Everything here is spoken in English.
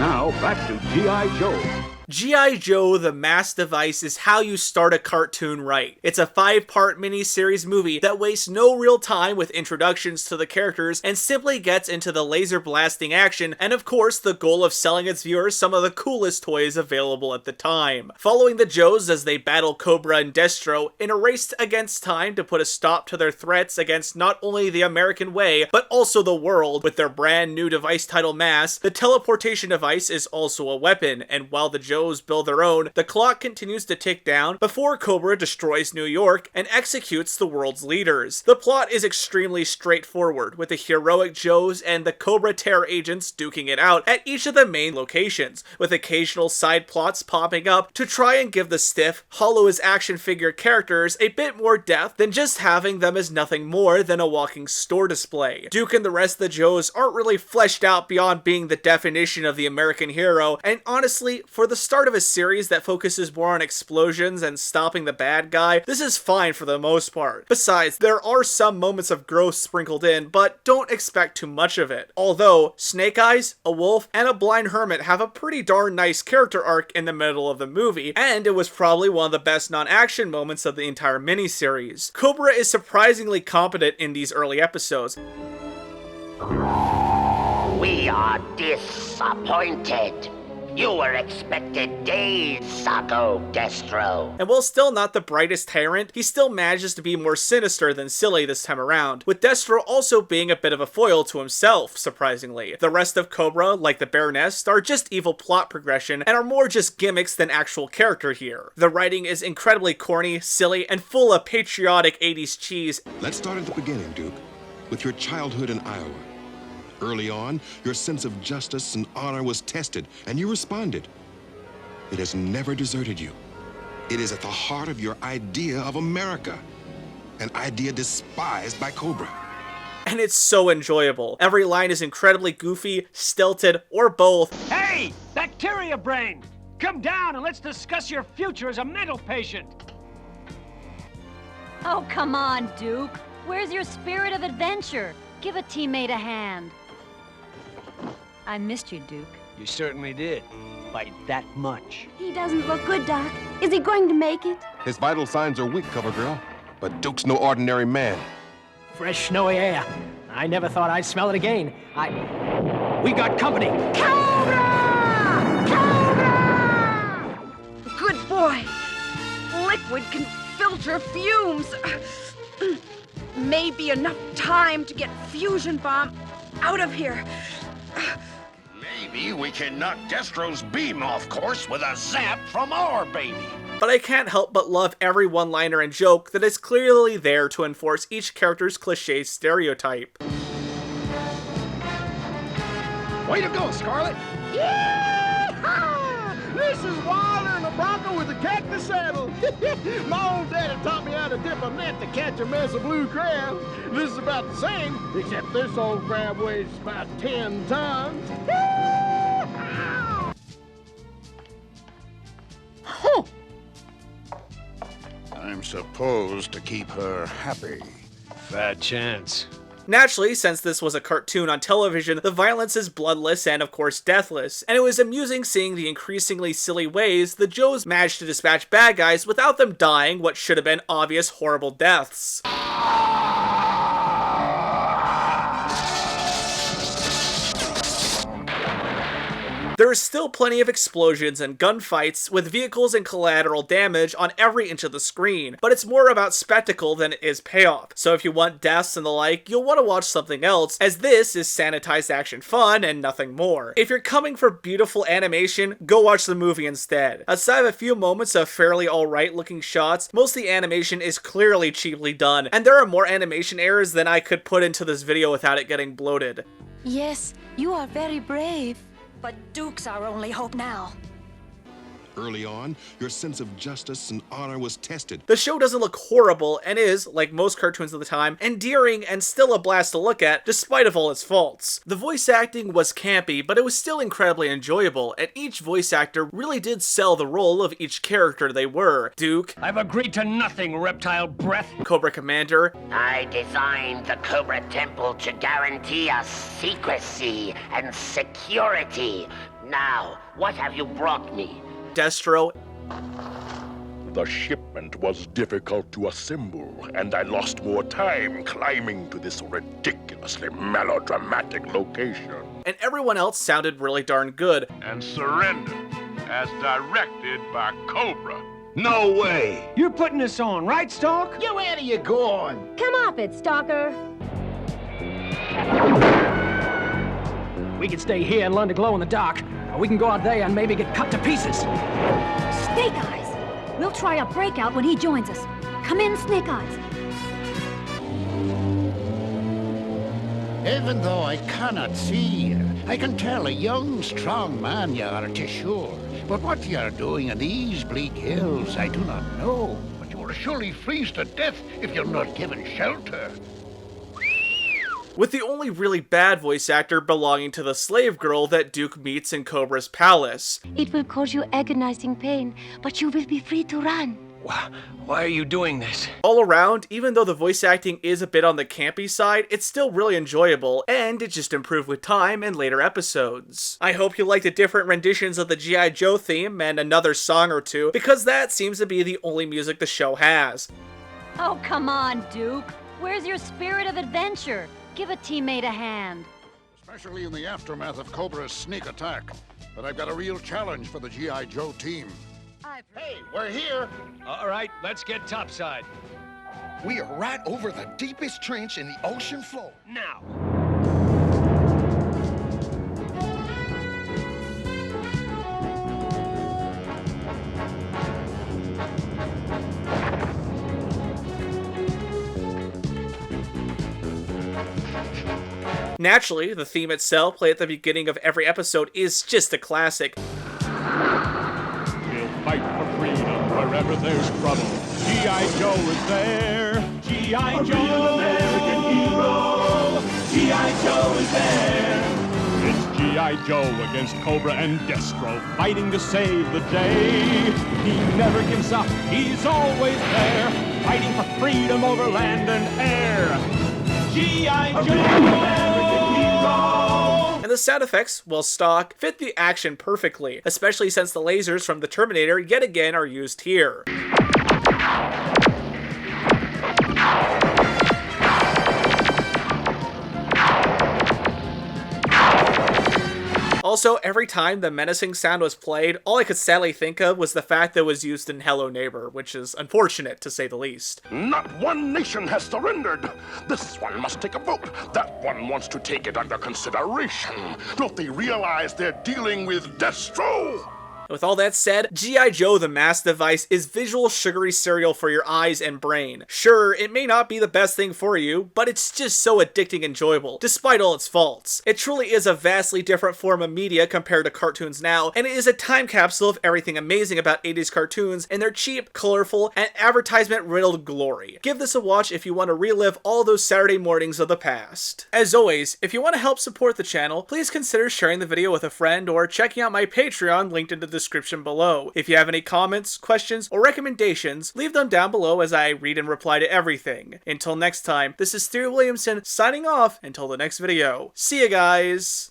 Now, back to G.I. Joe. G.I. Joe, the M.A.S.S device is how you start a cartoon right. It's a 5-part mini-series movie that wastes no real time with introductions to the characters and simply gets into the laser blasting action and of course the goal of selling its viewers some of the coolest toys available at the time. Following the Joes as they battle Cobra and Destro in a race against time to put a stop to their threats against not only the American way but also the world with their brand new device titled M.A.S.S, the teleportation device is also a weapon, and while the Joes build their own, the clock continues to tick down before Cobra destroys New York and executes the world's leaders. The plot is extremely straightforward, with the heroic Joes and the Cobra terror agents duking it out at each of the main locations, with occasional side plots popping up to try and give the stiff, hollow as action figure characters a bit more depth than just having them as nothing more than a walking store display. Duke and the rest of the Joes aren't really fleshed out beyond being the definition of the American hero, and honestly, for the start of a series that focuses more on explosions and stopping the bad guy, this is fine for the most part. Besides, there are some moments of growth sprinkled in, but don't expect too much of it. Although, Snake Eyes, a wolf, and a blind hermit have a pretty darn nice character arc in the middle of the movie, and it was probably one of the best non-action moments of the entire miniseries. Cobra is surprisingly competent in these early episodes. We are disappointed. You were expected days ago, Destro. And while still not the brightest tyrant, he still manages to be more sinister than silly this time around, with Destro also being a bit of a foil to himself, surprisingly. The rest of Cobra, like the Baroness, are just evil plot progression and are more just gimmicks than actual character here. The writing is incredibly corny, silly, and full of patriotic 80s cheese. Let's start at the beginning, Duke, with your childhood in Iowa. Early on, your sense of justice and honor was tested, and you responded. It has never deserted you. It is at the heart of your idea of America, an idea despised by Cobra. And it's so enjoyable. Every line is incredibly goofy, stilted, or both. Hey, bacteria brain! Come down and let's discuss your future as a mental patient. Oh, come on, Duke. Where's your spirit of adventure? Give a teammate a hand. I missed you, Duke. You certainly did. By that much. He doesn't look good, Doc. Is he going to make it? His vital signs are weak, CoverGirl, but Duke's no ordinary man. Fresh, snowy air. I never thought I'd smell it again. We got company. Cobra! Cobra! Good boy. Liquid can filter fumes. Maybe enough time to get Fusion Bomb out of here. Maybe we can knock Destro's beam off course with a zap from our baby. But I can't help but love every one-liner and joke that is clearly there to enforce each character's cliché stereotype. Way to go, Scarlet! Yeah! This is Wilder and the Bronco with the cactus saddle. My old daddy taught me how to dip a net to catch a mess of blue crabs. This is about the same, except this old crab weighs about 10 tons. Huh. I'm supposed to keep her happy. Fat chance. Naturally, since this was a cartoon on television, the violence is bloodless and of course deathless, and it was amusing seeing the increasingly silly ways the Joes managed to dispatch bad guys without them dying what should have been obvious horrible deaths. There is still plenty of explosions and gunfights, with vehicles and collateral damage on every inch of the screen, but it's more about spectacle than it is payoff. So if you want deaths and the like, you'll want to watch something else, as this is sanitized action fun and nothing more. If you're coming for beautiful animation, go watch the movie instead. Aside of a few moments of fairly alright looking shots, most of the animation is clearly cheaply done, and there are more animation errors than I could put into this video without it getting bloated. Yes, you are very brave. But Duke's our only hope now. Early on, your sense of justice and honor was tested. The show doesn't look horrible and is, like most cartoons of the time, endearing and still a blast to look at, despite of all its faults. The voice acting was campy, but it was still incredibly enjoyable, and each voice actor really did sell the role of each character they were. Duke, I've agreed to nothing, reptile breath. Cobra Commander, I designed the Cobra Temple to guarantee us secrecy and security. Now, what have you brought me? Destro, The shipment was difficult to assemble, and I lost more time climbing to this ridiculously melodramatic location. and everyone else sounded really darn good. And surrender, as directed by Cobra. No way! You're putting this on, right, Stalk? You where are you going? Come off it, Stalker. We can stay here and learn to glow in the dark, or we can go out there and maybe get cut to pieces. Snake Eyes. We'll try a breakout when he joins us. Come in, Snake Eyes. Even though I cannot see you, I can tell a young, strong man you are, to sure. But what you are doing in these bleak hills, I do not know. But you will surely freeze to death if you're not given shelter. With the only really bad voice actor belonging to the slave girl that Duke meets in Cobra's palace. It will cause you agonizing pain, but you will be free to run. Why are you doing this? All around, even though the voice acting is a bit on the campy side, it's still really enjoyable, and it just improved with time in later episodes. I hope you liked the different renditions of the G.I. Joe theme and another song or two, because that seems to be the only music the show has. Oh, come on, Duke. Where's your spirit of adventure? Give a teammate a hand. Especially in the aftermath of Cobra's sneak attack. But I've got a real challenge for the G.I. Joe team. Hey, we're here. All right, let's get topside. We are right over the deepest trench in the ocean floor. Now. Naturally, the theme itself, played at the beginning of every episode, is just a classic. We'll fight for freedom wherever there's trouble. G.I. Joe is there. G.I. Joe, American hero. G.I. Joe is there. It's G.I. Joe against Cobra and Destro, fighting to save the day. He never gives up, he's always there, fighting for freedom over land and air. G.I. Joe, American hero. And the sound effects, while stock, fit the action perfectly, especially since the lasers from the Terminator yet again are used here. Also, every time the menacing sound was played, all I could sadly think of was the fact that it was used in Hello Neighbor, which is unfortunate to say the least. Not one nation has surrendered. This one must take a vote. That one wants to take it under consideration. Don't they realize they're dealing with Destro? With all that said, G.I. Joe the M.A.S.S device is visual sugary cereal for your eyes and brain. Sure, it may not be the best thing for you, but it's just so addicting and enjoyable, despite all its faults. It truly is a vastly different form of media compared to cartoons now, and it is a time capsule of everything amazing about 80s cartoons and their cheap, colorful, and advertisement-riddled glory. Give this a watch if you want to relive all those Saturday mornings of the past. As always, if you want to help support the channel, please consider sharing the video with a friend or checking out my Patreon linked in the description below. If you have any comments, questions, or recommendations, leave them down below as I read and reply to everything. Until next time, this is Thierry Williamson signing off until the next video. See ya, guys!